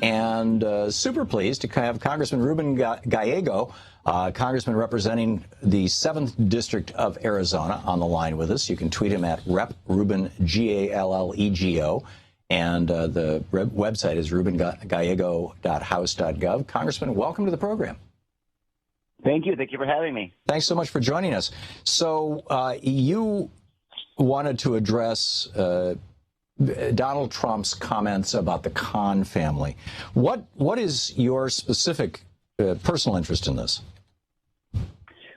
and super pleased to have Congressman Roben Gallego, Congressman representing the 7th District of Arizona, on the line with us. You can tweet him at Rep. Ruben, Gallego, and the website is rubengallego.house.gov. Congressman, welcome to the program. Thank you. Thank you for having me. Thanks so much for joining us. So you wanted to address Donald Trump's comments about the Khan family. What is your specific personal interest in this?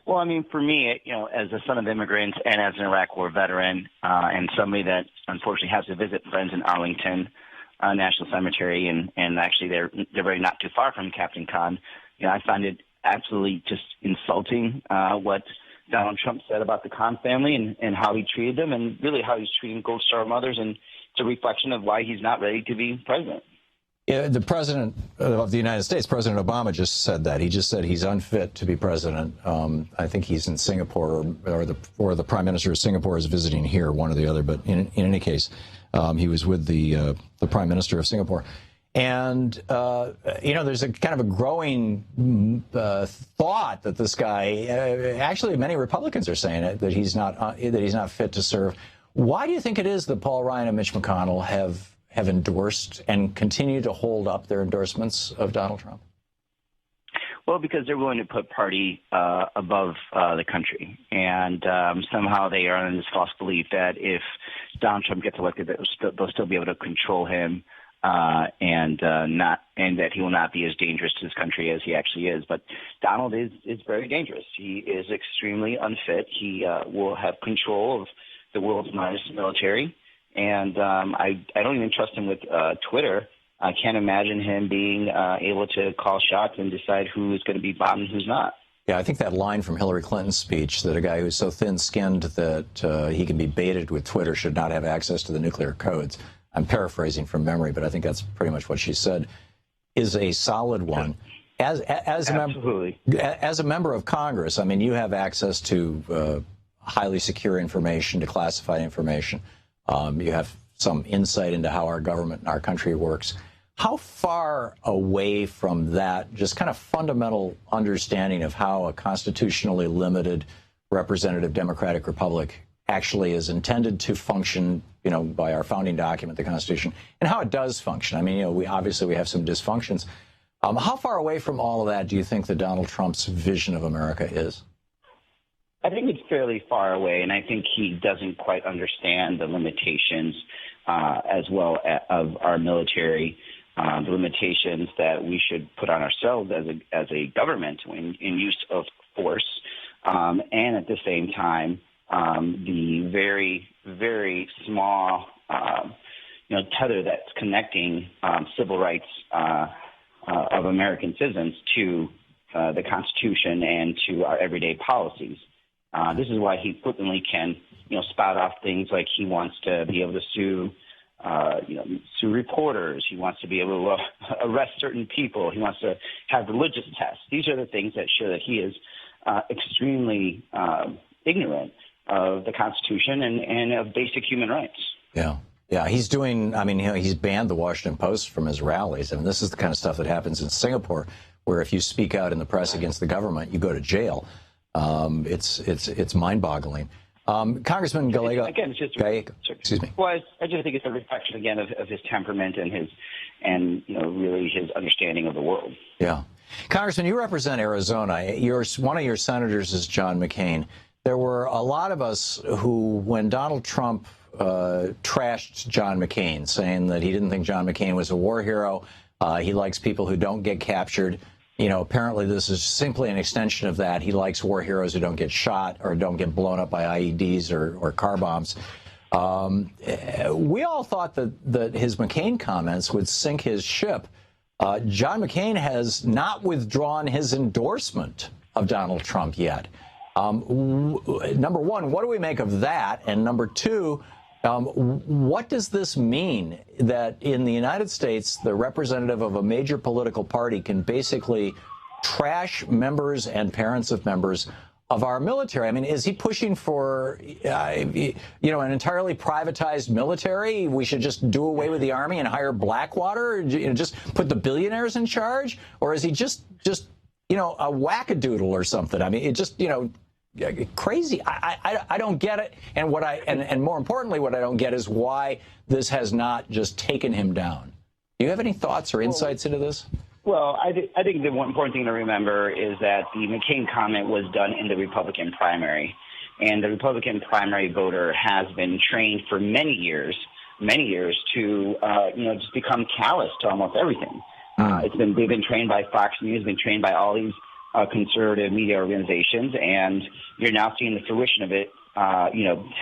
Well, I mean, for me, as a son of immigrants and as an Iraq War veteran, and somebody that unfortunately has to visit friends in Arlington National Cemetery, and actually they're very not too far from Captain Khan, I find it absolutely just insulting what Donald Trump said about the Khan family and how he treated them, and really how he's treating Gold Star mothers, and it's a reflection of why he's not ready to be president. Yeah, the president of the United States, President Obama, just said that. He just said he's unfit to be president. I think he's in Singapore, or the Prime Minister of Singapore is visiting here, one or the other. But in any case, he was with the Prime Minister of Singapore. And, there's a kind of a growing thought that this guy, actually many Republicans are saying it, that he's not fit to serve. Why do you think it is that Paul Ryan and Mitch McConnell have endorsed and continue to hold up their endorsements of Donald Trump? Well, because they're willing to put party above the country. And somehow they are in this false belief that if Donald Trump gets elected, they'll still be able to control him. And that he will not be as dangerous to this country as he actually is. But Donald is very dangerous. He is extremely unfit. He will have control of the world's largest military. And I don't even trust him with Twitter. I can't imagine him being able to call shots and decide who is going to be bombed and who's not. Yeah, I think that line from Hillary Clinton's speech, that a guy who's so thin-skinned that he can be baited with Twitter should not have access to the nuclear codes. I'm paraphrasing from memory, but I think that's pretty much what she said, is a solid one. As a member of Congress, I mean, you have access to highly secure information, to classified information. You have some insight into how our government and our country works. How far away from that just kind of fundamental understanding of how a constitutionally limited representative democratic republic actually is intended to function, by our founding document, the Constitution, and how it does function? I mean, we have some dysfunctions. How far away from all of that do you think that Donald Trump's vision of America is? I think it's fairly far away, and I think he doesn't quite understand the limitations as well of our military, the limitations that we should put on ourselves as a government in use of force, and at the same time, the very, very small, tether that's connecting civil rights of American citizens to the Constitution and to our everyday policies. This is why he flippantly can, spout off things like he wants to be able to sue reporters. He wants to be able to arrest certain people. He wants to have religious tests. These are the things that show that he is extremely ignorant of the Constitution and of basic human rights. Yeah, he's doing, he's banned the Washington Post from his rallies. I mean, this is the kind of stuff that happens in Singapore, where if you speak out in the press against the government, you go to jail. It's mind-boggling. Congressman Gallego. Again, it's just excuse me. Well, I just think it's a reflection again of his temperament and really his understanding of the world. Yeah, Congressman, you represent Arizona. One of your senators is John McCain. There were a lot of us who, when Donald Trump trashed John McCain, saying that he didn't think John McCain was a war hero, he likes people who don't get captured. Apparently this is simply an extension of that. He likes war heroes who don't get shot or don't get blown up by IEDs or car bombs. We all thought that his McCain comments would sink his ship. John McCain has not withdrawn his endorsement of Donald Trump yet. Number one, what do we make of that? And number two, what does this mean that in the United States, the representative of a major political party can basically trash members and parents of members of our military. I mean, is he pushing for, an entirely privatized military? We should just do away with the Army and hire Blackwater, just put the billionaires in charge? Or is he just a wackadoodle or something? I mean, it just, crazy. I don't get it. And and more importantly, what I don't get is why this has not just taken him down. Do you have any thoughts or insights into this? Well, I think the one important thing to remember is that the McCain comment was done in the Republican primary, and the Republican primary voter has been trained for many years to just become callous to almost everything. They've been trained by Fox News, been trained by all these conservative media organizations, and you're now seeing the fruition of it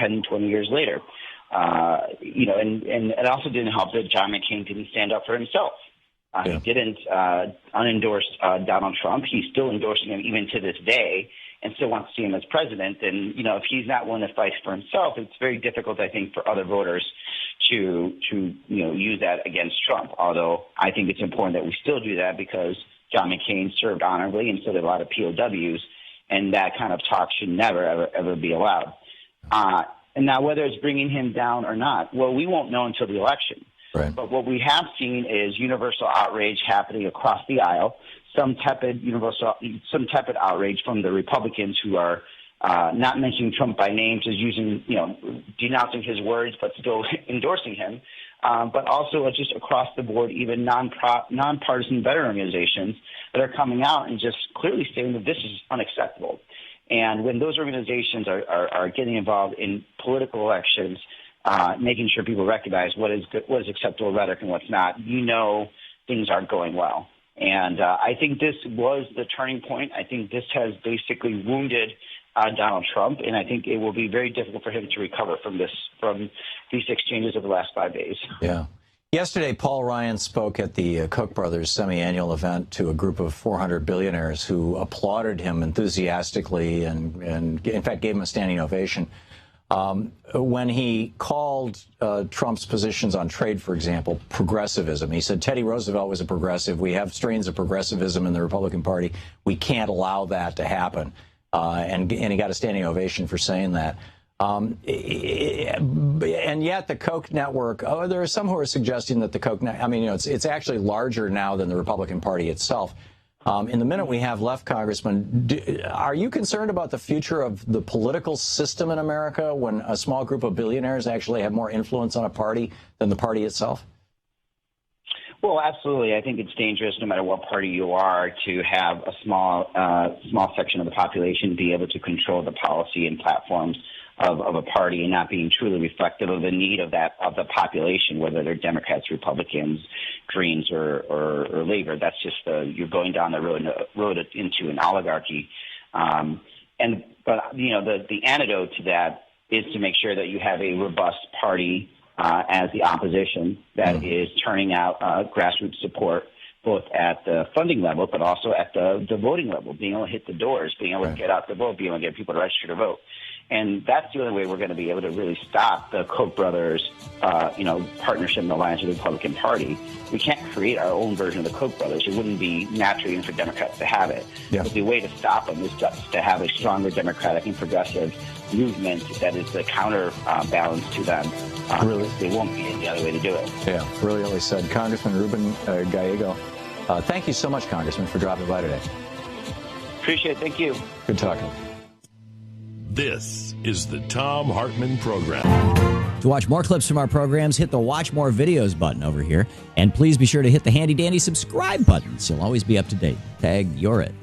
10, 20 years later. And it also didn't help that John McCain didn't stand up for himself. He didn't unendorse Donald Trump. He's still endorsing him even to this day and still wants to see him as president. And, if he's not willing to fight for himself, it's very difficult, I think, for other voters to use that against Trump. Although I think it's important that we still do that because John McCain served honorably and so did a lot of POWs. And that kind of talk should never, ever be allowed. And now whether it's bringing him down or not, well, we won't know until the election. Right. But what we have seen is universal outrage happening across the aisle. Some tepid outrage from the Republicans who are not mentioning Trump by name, just denouncing his words, but still endorsing him. But also just across the board, even nonpartisan veteran organizations that are coming out and just clearly saying that this is unacceptable. And when those organizations are getting involved in political elections, making sure people recognize what is acceptable rhetoric and what's not, things aren't going well. And I think this was the turning point. I think this has basically wounded Donald Trump, and I think it will be very difficult for him to recover from these exchanges of the last 5 days. Yeah. Yesterday, Paul Ryan spoke at the Koch brothers semi-annual event to a group of 400 billionaires who applauded him enthusiastically and in fact, gave him a standing ovation. When he called Trump's positions on trade, for example, progressivism, he said Teddy Roosevelt was a progressive. We have strains of progressivism in the Republican Party. We can't allow that to happen. And he got a standing ovation for saying that. And yet the Koch network, there are some who are suggesting that the Koch network, it's actually larger now than the Republican Party itself. In the minute we have left, Congressman, are you concerned about the future of the political system in America when a small group of billionaires actually have more influence on a party than the party itself? Well, absolutely. I think it's dangerous, no matter what party you are, to have a small section of the population be able to control the policy and platforms of a party and not being truly reflective of the need of the population, whether they're Democrats, Republicans, Greens, or Labor. That's just you're going down the road into an oligarchy. But the antidote to that is to make sure that you have a robust party as the opposition that is turning out grassroots support, both at the funding level, but also at the voting level, being able to hit the doors, being able to get out the vote, being able to get people to register to vote. And that's the only way we're going to be able to really stop the Koch brothers, partnership and alliance with the Republican Party. We can't create our own version of the Koch brothers. It wouldn't be natural even for Democrats to have it. Yeah. But the way to stop them is just to have a stronger Democratic and progressive movement that is the counterbalance to them. Really? There won't be any other way to do it. Yeah, brilliantly said. Congressman Ruben Gallego, thank you so much, Congressman, for dropping by today. Appreciate it. Thank you. Good talking. This is the Thom Hartmann Program. To watch more clips from our programs, hit the Watch More Videos button over here. And please be sure to hit the handy-dandy subscribe button so you'll always be up to date. Tag, you're it.